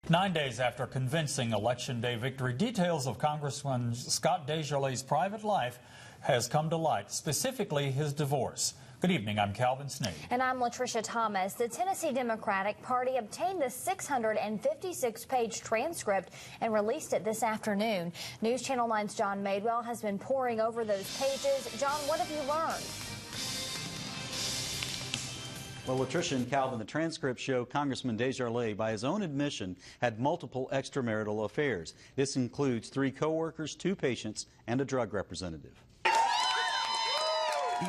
9 days after convincing Election Day victory, details of Congressman Scott DesJarlais's private life has come to light, specifically his divorce. Good evening, I'm Calvin Sneed. And I'm Latricia Thomas. The Tennessee Democratic Party obtained the 656-page transcript and released it this afternoon. News Channel 9's John Madewell has been poring over those pages. John, what have you learned? Well, Latricia and Calvin, the transcripts show Congressman DesJarlais, by his own admission, had multiple extramarital affairs. This includes 3 co-workers, 2 patients, and a drug representative.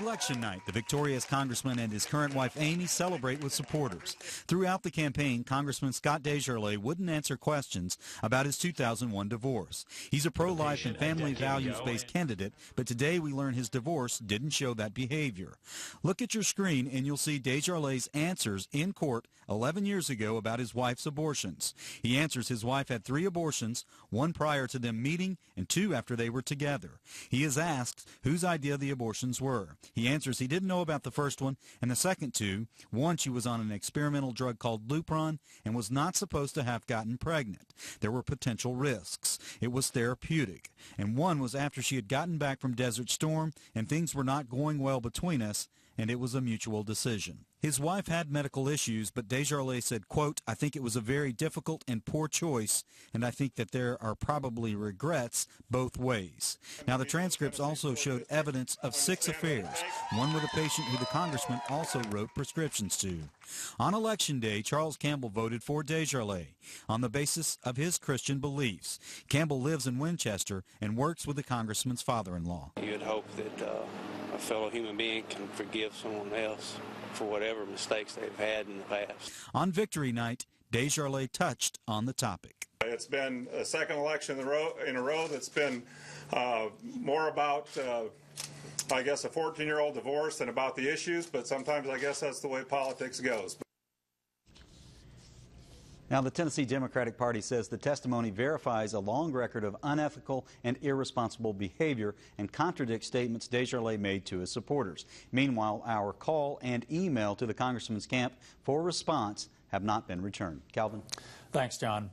Election night, the victorious congressman and his current wife Amy celebrate with supporters. Throughout the campaign, Congressman Scott DesJarlais wouldn't answer questions about his 2001 divorce. He's a pro-life and family values-based candidate, but today we learn his divorce didn't show that behavior. Look at your screen and you'll see DesJarlais' answers in court 11 years ago about his wife's abortions. He answers his wife had 3 abortions, 1 prior to them meeting and 2 after they were together. He is asked whose idea the abortions were. He answers he didn't know about the first one and the second 2. One, she was on an experimental drug called Lupron and was not supposed to have gotten pregnant. There were potential risks. It was therapeutic. And one was after she had gotten back from Desert Storm and things were not going well between us, and it was a mutual decision. His wife had medical issues, but DesJarlais said, quote, "I think it was a very difficult and poor choice, and I think that there are probably regrets both ways." Now, the transcripts also showed evidence of 6 affairs, one with a patient who the congressman also wrote prescriptions to. On Election Day, Charles Campbell voted for DesJarlais on the basis of his Christian beliefs. Campbell lives in Winchester and works with the congressman's father-in-law. You'd hope that a fellow human being can forgive someone else for whatever mistakes they've had in the past. On Victory Night, DesJarlais touched on the topic. It's been a second election in a row that's been more about, I guess, a 14-year-old divorce than about the issues, but sometimes I guess that's the way politics goes. Now, the Tennessee Democratic Party says the testimony verifies a long record of unethical and irresponsible behavior and contradicts statements DesJarlais made to his supporters. Meanwhile, our call and email to the congressman's camp for response have not been returned. Calvin? Thanks, John.